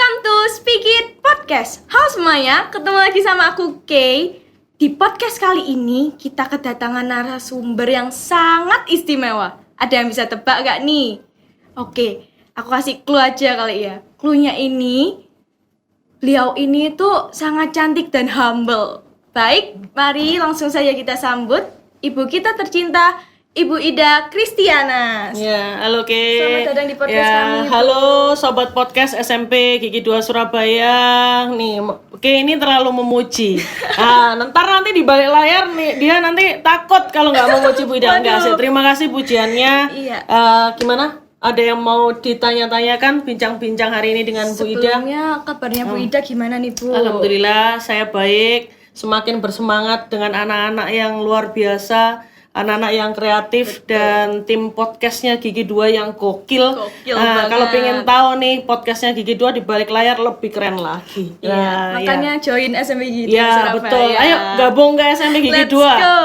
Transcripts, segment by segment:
Welcome to Speak It Podcast. Halo semuanya, ketemu lagi sama aku Kay. Di podcast kali ini kita kedatangan narasumber yang sangat istimewa. Ada yang bisa tebak gak nih? Oke, aku kasih clue aja kali ya. Cluenya ini, beliau ini tuh sangat cantik dan humble. Baik, mari langsung saja kita sambut ibu kita tercinta, Ibu Ida Kristiana. Ya, halo Ke. Selamat datang di podcast kami. Ibu. Halo sobat podcast SMP Gigi 2 Surabaya. Nih, Ke ini terlalu memuji. Ntar nanti di balik layar nih dia nanti takut kalau nggak memuji Bu Ida. Enggak sih. Terima kasih pujiannya. Iya. Gimana? Ada yang mau ditanya-tanyakan bincang-bincang hari ini dengan Bu Ida? Sebelumnya kabarnya Bu Ida gimana nih Bu? Alhamdulillah saya baik. Semakin bersemangat dengan anak-anak yang luar biasa. Anak-anak yang kreatif. Betul. Dan tim podcastnya Gigi 2 yang gokil. Kalau pengen tahu nih podcastnya Gigi 2 di balik layar lebih keren lagi. Makanya join SMP Gigi 2 ya, Surabaya. Betul. Ayo gabung ke SMP Gigi 2. Let's go.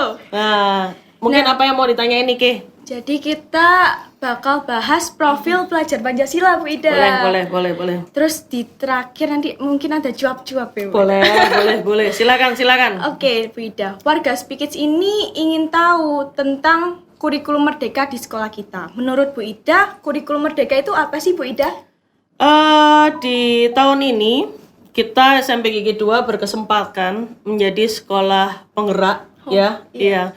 Mungkin apa yang mau ditanya ini Ke? Jadi kita bakal bahas profil pelajar Pancasila Bu Ida. Boleh. Terus di terakhir nanti mungkin ada jawab-jawab ya Bu. Boleh. Silakan. Oke Bu Ida, warga Speak It ini ingin tahu tentang kurikulum merdeka di sekolah kita. Menurut Bu Ida, kurikulum merdeka itu apa sih Bu Ida? Di tahun ini kita SMP Gigi 2 berkesempatan menjadi sekolah penggerak. Iya.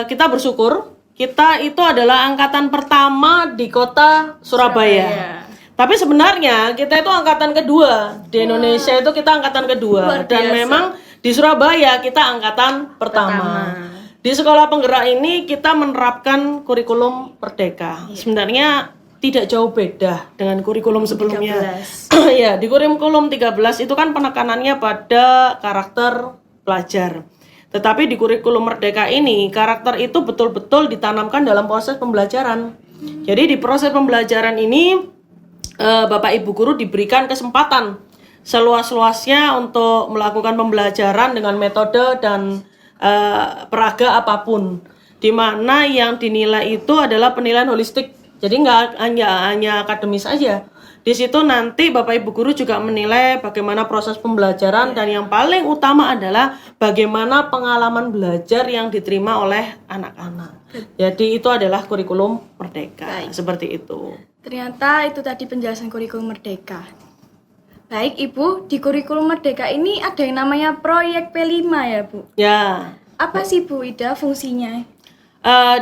Kita bersyukur kita itu adalah angkatan pertama di kota Surabaya. Tapi sebenarnya kita itu angkatan kedua. Di Indonesia itu kita angkatan kedua. Dan memang di Surabaya kita angkatan pertama. Di sekolah penggerak ini kita menerapkan kurikulum merdeka. Sebenarnya tidak jauh beda dengan kurikulum sebelumnya. Ya, di kurikulum 13 itu kan penekanannya pada karakter pelajar. Tetapi di kurikulum merdeka ini, karakter itu betul-betul ditanamkan dalam proses pembelajaran. Jadi di proses pembelajaran ini, Bapak Ibu Guru diberikan kesempatan seluas-luasnya untuk melakukan pembelajaran dengan metode dan peraga apapun. Di mana yang dinilai itu adalah penilaian holistik. Jadi nggak hanya akademis aja. Di situ nanti Bapak Ibu Guru juga menilai bagaimana proses pembelajaran dan yang paling utama adalah bagaimana pengalaman belajar yang diterima oleh anak-anak. Jadi itu adalah kurikulum merdeka. Seperti itu. Ternyata itu tadi penjelasan kurikulum merdeka. Baik Ibu, di kurikulum merdeka ini ada yang namanya proyek P5 ya Bu? Ya. Apa sih Bu Ida fungsinya?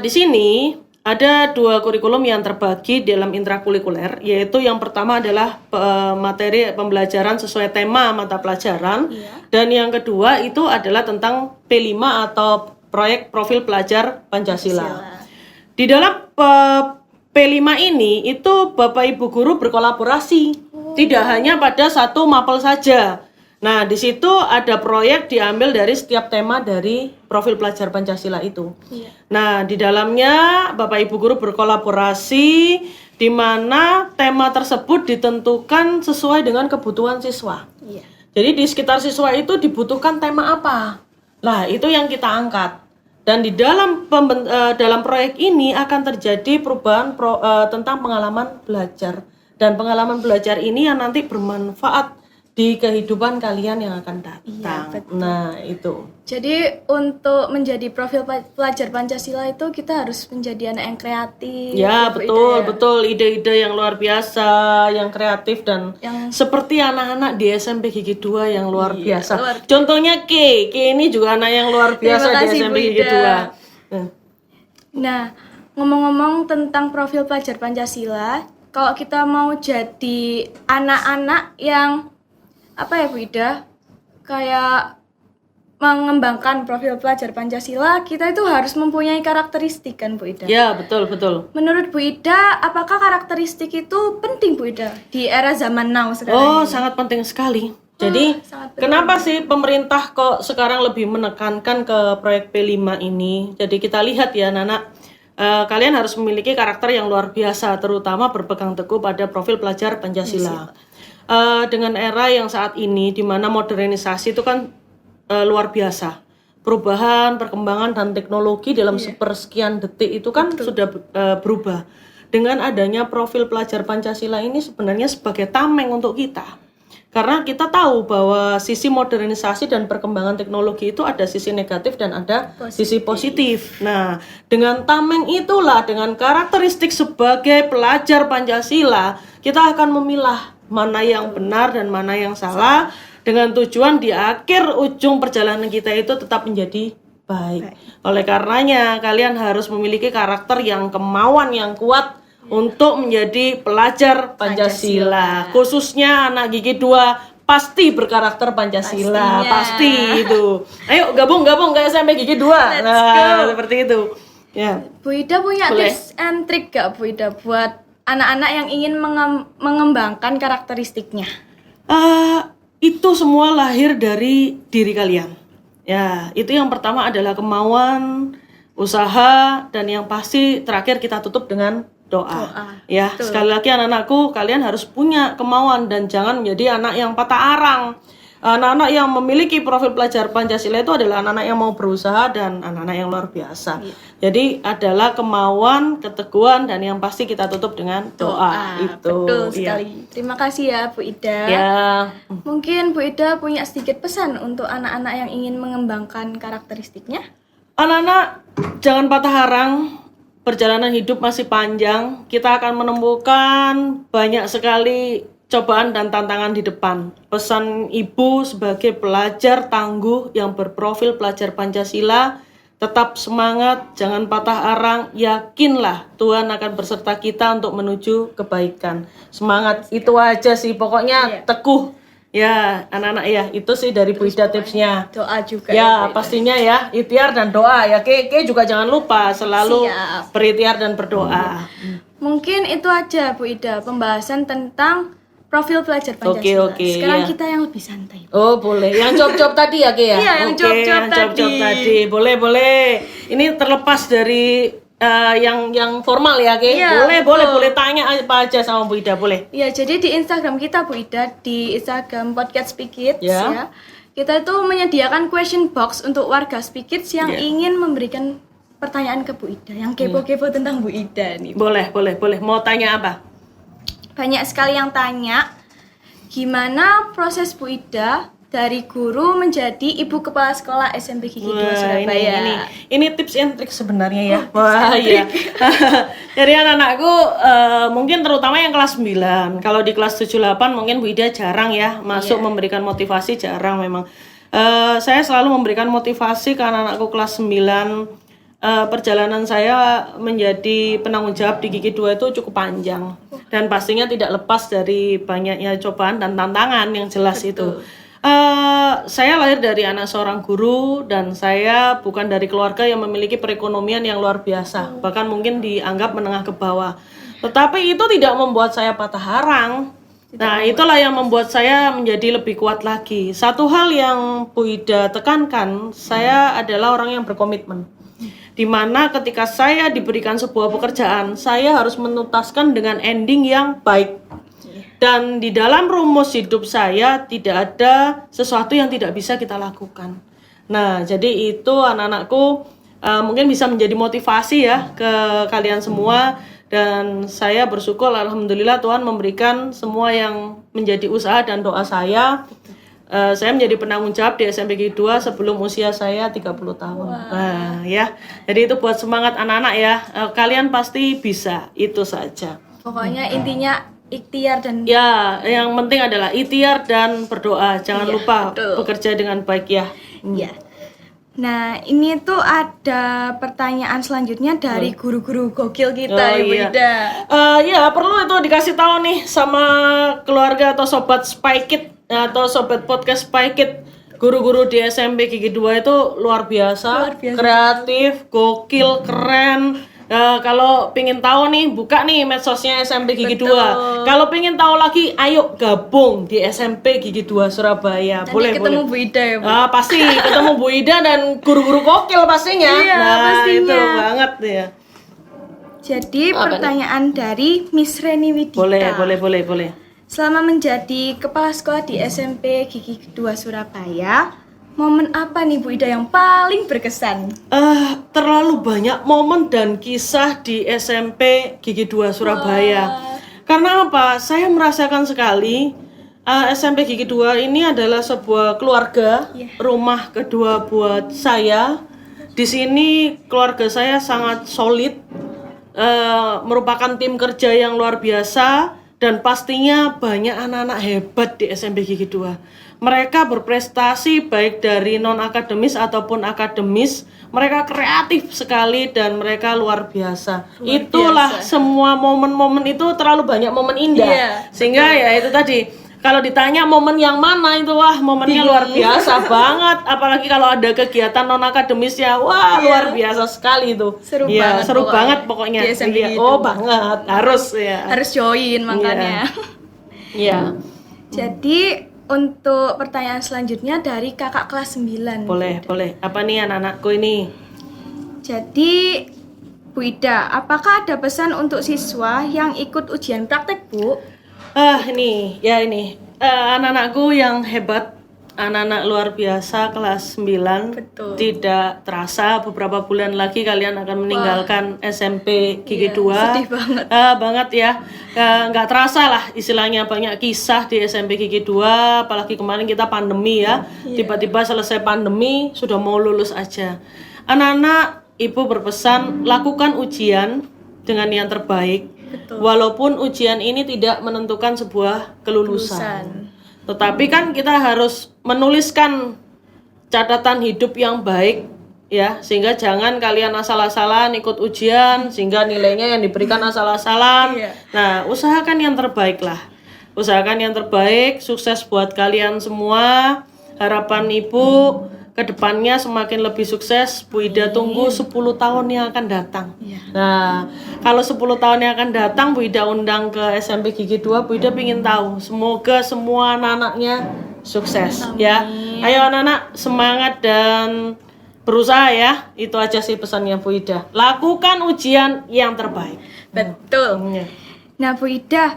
Di sini ada 2 kurikulum yang terbagi dalam intrakurikuler, yaitu yang pertama adalah materi pembelajaran sesuai tema mata pelajaran, dan yang kedua itu adalah tentang P5 atau proyek profil pelajar Pancasila. Di dalam P5 ini itu Bapak Ibu Guru berkolaborasi, tidak hanya pada satu mapel saja. Nah, di situ ada proyek diambil dari setiap tema dari profil pelajar Pancasila itu. Nah, di dalamnya Bapak Ibu Guru berkolaborasi di mana tema tersebut ditentukan sesuai dengan kebutuhan siswa. Jadi di sekitar siswa itu dibutuhkan tema apa? Nah, itu yang kita angkat. Dan di dalam proyek ini akan terjadi perubahan tentang pengalaman belajar. Dan pengalaman belajar ini yang nanti bermanfaat di kehidupan kalian yang akan datang. Nah, itu. Jadi untuk menjadi profil pelajar Pancasila itu kita harus menjadi anak yang kreatif. Ya, betul. Ide-ide yang luar biasa, yang kreatif dan seperti anak-anak di SMP Gigi 2 yang luar biasa. Contohnya K ini juga anak yang luar biasa di SMP Gigi 2. Nah, ngomong-ngomong tentang profil pelajar Pancasila, kalau kita mau jadi anak-anak yang apa ya Bu Ida, kayak mengembangkan profil pelajar Pancasila, kita itu harus mempunyai karakteristik kan Bu Ida? Ya, betul. Menurut Bu Ida, apakah karakteristik itu penting Bu Ida di era zaman now sekarang? Sangat penting sekali. Jadi, kenapa sih pemerintah kok sekarang lebih menekankan ke proyek P5 ini? Jadi kita lihat ya Nana, kalian harus memiliki karakter yang luar biasa, terutama berpegang teguh pada profil pelajar Pancasila. Dengan era yang saat ini di mana modernisasi itu kan luar biasa. Perubahan, perkembangan dan teknologi dalam sepersekian detik itu kan sudah berubah. dengan adanya profil pelajar Pancasila ini sebenarnya sebagai tameng untuk kita. Karena kita tahu bahwa sisi modernisasi dan perkembangan teknologi itu ada sisi negatif dan ada sisi positif. Nah, dengan tameng itulah, dengan karakteristik sebagai pelajar Pancasila, kita akan memilah mana yang benar dan mana yang salah, dengan tujuan di akhir ujung perjalanan kita itu tetap menjadi baik. Oleh karenanya, kalian harus memiliki karakter yang kemauan yang kuat untuk menjadi pelajar Pancasila. Khususnya anak Gigi 2 pasti berkarakter Pancasila. Pastinya. Pasti itu. Ayo gabung ke SMP Gigi 2. Nah, seperti itu. Ya. Bu Ida punya Boleh. tips and trick gak Bu Ida buat anak-anak yang ingin mengembangkan karakteristiknya? Itu semua lahir dari diri kalian. Ya, itu yang pertama adalah kemauan, usaha, dan yang pasti terakhir kita tutup dengan doa. Ya, betul. sekali lagi anak-anakku, kalian harus punya kemauan dan jangan menjadi anak yang patah arang. Anak-anak yang memiliki profil pelajar Pancasila itu adalah anak-anak yang mau berusaha dan anak-anak yang luar biasa. Jadi adalah kemauan, keteguhan, dan yang pasti kita tutup dengan doa. Itu. Betul Iya. sekali. Terima kasih ya Bu Ida. Ya. Mungkin Bu Ida punya sedikit pesan untuk anak-anak yang ingin mengembangkan karakteristiknya? Anak-anak, jangan patah arang. Perjalanan hidup masih panjang. Kita akan menemukan banyak sekali cobaan dan tantangan di depan. Pesan ibu sebagai pelajar tangguh yang berprofil pelajar Pancasila, tetap semangat, jangan patah arang, yakinlah Tuhan akan berserta kita untuk menuju kebaikan. Semangat, itu aja sih, pokoknya teguh. Ya, anak-anak ya, itu sih dari Bu Ida tipsnya. Doa juga. Ya, pastinya ya, ikhtiar dan doa ya. Ke juga jangan lupa selalu Siap. berikhtiar dan berdoa. Mungkin itu aja Bu Ida pembahasan tentang profil pelajar Pancasila. Oke, Sekarang ya. kita yang lebih santai. Oh, boleh. Yang job-job tadi ya, Ki ya? Iya, yang Oke, job-job job-job tadi. tadi. Boleh. Ini terlepas dari yang formal ya, Ki? Iya, Boleh tanya apa aja sama Bu Ida, boleh. Ya, jadi di Instagram kita Bu Ida, di Instagram Podcast Speak Kids ya. Kita itu menyediakan question box untuk warga Speak Kids yang ingin memberikan pertanyaan ke Bu Ida, yang kepo-kepo tentang Bu Ida nih. Boleh. Mau tanya apa? Banyak sekali yang tanya, gimana proses Bu Ida dari guru menjadi ibu kepala sekolah SMP Gigi 2 Surabaya. Ini tips and trick sebenarnya ya. Wah, iya. Jadi anak-anakku mungkin terutama yang kelas 9. Kalau di kelas 7-8 mungkin Bu Ida jarang ya masuk memberikan motivasi, jarang memang. Saya selalu memberikan motivasi ke anak-anakku kelas 9. Perjalanan saya menjadi penanggung jawab di Gigi 2 itu cukup panjang. Dan pastinya tidak lepas dari banyaknya cobaan dan tantangan yang jelas itu. Saya lahir dari anak seorang guru dan saya bukan dari keluarga yang memiliki perekonomian yang luar biasa, bahkan mungkin dianggap menengah ke bawah. Tetapi itu tidak membuat saya patah arang. Nah, itulah yang membuat saya menjadi lebih kuat lagi. Satu hal yang Bu Ida tekankan, saya adalah orang yang berkomitmen. Di mana ketika saya diberikan sebuah pekerjaan, saya harus menuntaskan dengan ending yang baik. Dan di dalam rumus hidup saya tidak ada sesuatu yang tidak bisa kita lakukan. Nah, jadi itu anak-anakku mungkin bisa menjadi motivasi ya ke kalian semua. Dan saya bersyukur alhamdulillah Tuhan memberikan semua yang menjadi usaha dan doa saya. Saya menjadi penanggung jawab di SMP Gigi 2 sebelum usia saya 30 tahun. Nah, ya. Jadi itu buat semangat anak-anak ya. Kalian pasti bisa, itu saja. Pokoknya intinya ikhtiar dan Ya, yang penting adalah ikhtiar dan berdoa. Jangan lupa bekerja dengan baik ya. Ya. Nah, ini tuh ada pertanyaan selanjutnya dari guru-guru gokil kita, Ibu Ida. Ya, perlu itu dikasih tahu nih sama keluarga atau sobat Spy Kid atau sobat podcast Spy Kid. Guru-guru di SMP Gigi 2 itu luar biasa. Kreatif, gokil, keren. Kalau pingin tahu nih, buka nih medsosnya SMP Gigi 2. Kalau pingin tahu lagi, ayo gabung di SMP Gigi 2 Surabaya. Nanti ketemu Bu Ida ya, Bu. Pasti ketemu Bu Ida dan guru-guru gokil pastinya. Iya, nah, pastinya. itu banget ya. Jadi pertanyaan dari Miss Reni Widita. Boleh. Selama menjadi kepala sekolah di SMP Gigi 2 Surabaya, Momen apa nih Bu Ida yang paling berkesan? Terlalu banyak momen dan kisah di SMP Gigi 2 Surabaya. Karena apa? Saya merasakan sekali SMP Gigi 2 ini adalah sebuah keluarga, rumah kedua buat saya. Di sini keluarga saya sangat solid, merupakan tim kerja yang luar biasa, dan pastinya banyak anak-anak hebat di SMP Gigi 2. Mereka berprestasi baik dari non-akademis ataupun akademis. Mereka kreatif sekali dan mereka luar biasa. Itulah semua momen-momen itu, terlalu banyak momen indah. Sehingga ya itu tadi, kalau ditanya momen yang mana itu, wah momennya luar biasa banget. Apalagi kalau ada kegiatan non-akademisnya, wah luar biasa sekali itu. Seru banget pokoknya. Di SMP Oh banget, harus ya. Harus join makanya. Iya. Jadi untuk pertanyaan selanjutnya dari kakak kelas 9. Boleh. Apa nih anak-anakku ini? Jadi Bu Ida, apakah ada pesan untuk siswa yang ikut ujian praktek, Bu? Ini anak-anakku yang hebat, anak-anak luar biasa kelas 9. Betul. Tidak terasa beberapa bulan lagi kalian akan meninggalkan SMP Gigi 2. Sedih banget. Banget ya. Nggak terasa lah istilahnya, banyak kisah di SMP Gigi 2, apalagi kemarin kita pandemi ya. Tiba-tiba selesai pandemi sudah mau lulus aja. Anak-anak, Ibu berpesan lakukan ujian dengan yang terbaik. Betul. Walaupun ujian ini tidak menentukan sebuah kelulusan. Tetapi kan kita harus menuliskan catatan hidup yang baik ya, sehingga jangan kalian asal-asalan ikut ujian sehingga nilainya yang diberikan asal-asalan. Nah, usahakan yang terbaik lah. Usahakan yang terbaik, sukses buat kalian semua. Harapan Ibu kedepannya semakin lebih sukses. Bu Ida tunggu 10 tahun yang akan datang. Nah, kalau 10 tahun yang akan datang Bu Ida undang ke SMP Gigi 2, Bu Ida ingin tahu semoga semua anak-anaknya sukses. Ya. Ayo anak-anak, semangat dan berusaha ya. Itu aja sih pesannya Bu Ida. Lakukan ujian yang terbaik. Betul. Nah Bu Ida,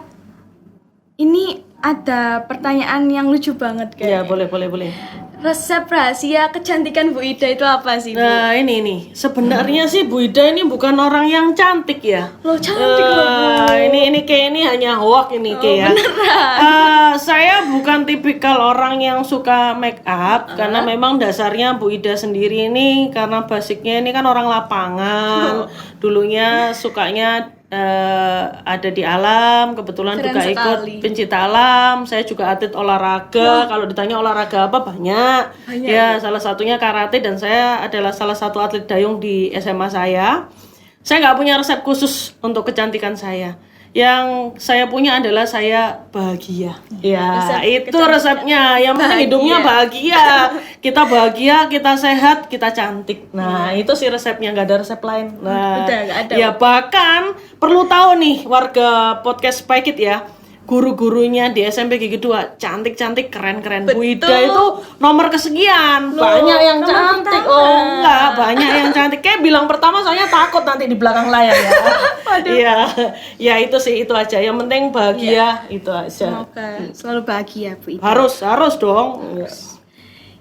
ini ada pertanyaan yang lucu banget Ya, kayaknya. boleh. Resep rahasia kecantikan Bu Ida itu apa sih, Bu? Nah, ini sebenarnya sih Bu Ida ini bukan orang yang cantik ya. Loh, cantik loh, Bu. Ini kayak ini hanya hoax ini kayak ya. Saya bukan tipikal orang yang suka make up karena memang dasarnya Bu Ida sendiri ini karena basicnya ini kan orang lapangan. Dulunya sukanya ada di alam, kebetulan Keren juga sekali. ikut pencinta alam. Saya juga atlet olahraga. Kalau ditanya olahraga apa, banyak. Ya, salah satunya karate, dan saya adalah salah satu atlet dayung di SMA saya. Saya nggak punya resep khusus untuk kecantikan saya. Yang saya punya adalah saya bahagia. Ya, itu resepnya. Yang penting hidupnya bahagia. Kita bahagia, kita sehat, kita cantik. Nah, itu sih resepnya, nggak ada resep lain. Nah, Udah, nggak ada. ya bahkan perlu tahu nih warga podcast Spike It ya. Guru-gurunya di SMP Gigi 2 cantik-cantik, keren-keren. Bu Ida itu nomor kesekian. Banyak yang cantik. Oh enggak, banyak yang cantik. Kayak bilang pertama soalnya takut nanti di belakang layar ya. Iya. Ya itu sih, itu aja. Yang penting bahagia, itu aja. Semoga selalu bahagia Bu Ida. Harus dong.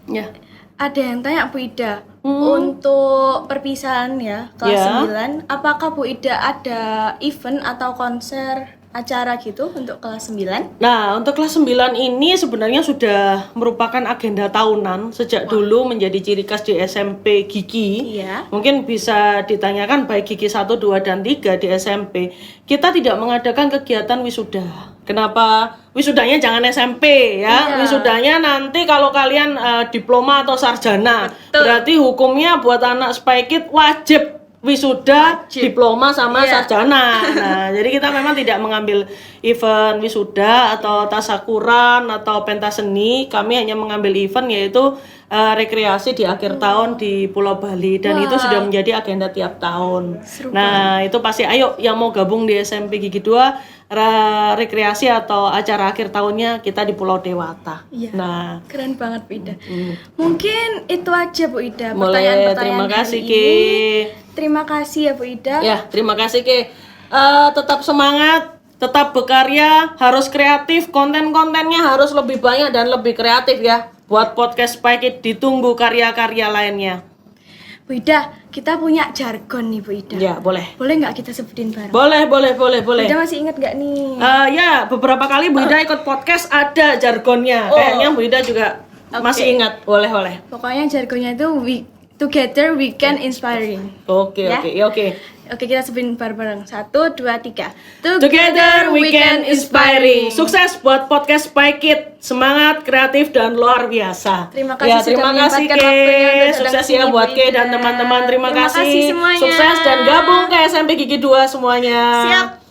Ya. Ada yang tanya Bu Ida, untuk perpisahan ya kelas 9, apakah Bu Ida ada event atau konser acara gitu untuk kelas 9? Nah, untuk kelas 9 ini sebenarnya sudah merupakan agenda tahunan sejak dulu menjadi ciri khas di SMP Gigi. Iya. Mungkin bisa ditanyakan baik Gigi 1, 2, dan 3 di SMP. Kita tidak mengadakan kegiatan wisuda. Kenapa? Wisudanya jangan SMP ya. Wisudanya nanti kalau kalian diploma atau sarjana. Berarti hukumnya buat anak Spike It wajib wisuda, diploma sama sarjana. Nah, jadi kita memang tidak mengambil event wisuda atau tasakuran atau pentas seni. Kami hanya mengambil event yaitu rekreasi di akhir tahun di Pulau Bali, dan itu sudah menjadi agenda tiap tahun. Nah, itu pasti ayo yang mau gabung di SMP Gigi 2 rekreasi atau acara akhir tahunnya kita di Pulau Dewata. Nah, keren banget Bu Ida. Mungkin itu aja Bu Ida mulai terima kasih Ki. Terima kasih ya Bu Ida. Ya, terima kasih Ki. Tetap semangat, tetap berkarya, harus kreatif, konten-kontennya harus lebih banyak dan lebih kreatif ya. buat podcast Spike It, ditunggu karya-karya lainnya. Bu Ida, kita punya jargon nih Bu Ida. Ya, boleh. Boleh nggak kita sebutin bareng? Boleh. Bu Ida masih ingat nggak nih? Ya, beberapa kali Bu Ida ikut podcast ada jargonnya. Kayaknya Bu Ida juga masih ingat. Boleh. Pokoknya jargonnya itu together we can inspiring. Oke. Oke, kita sebutin bareng-bareng. 1, 2, 3. Together we can inspiring. Sukses buat podcast Spike It. Semangat, kreatif dan luar biasa. Terima kasih terima sudah kasih menyempatkan waktunya Ke. untuk Sukses datang ya sini, buat Bu Ke Ida. dan teman-teman. Terima Terima kasih semuanya. Sukses dan gabung ke SMP Gigi 2 semuanya. Siap.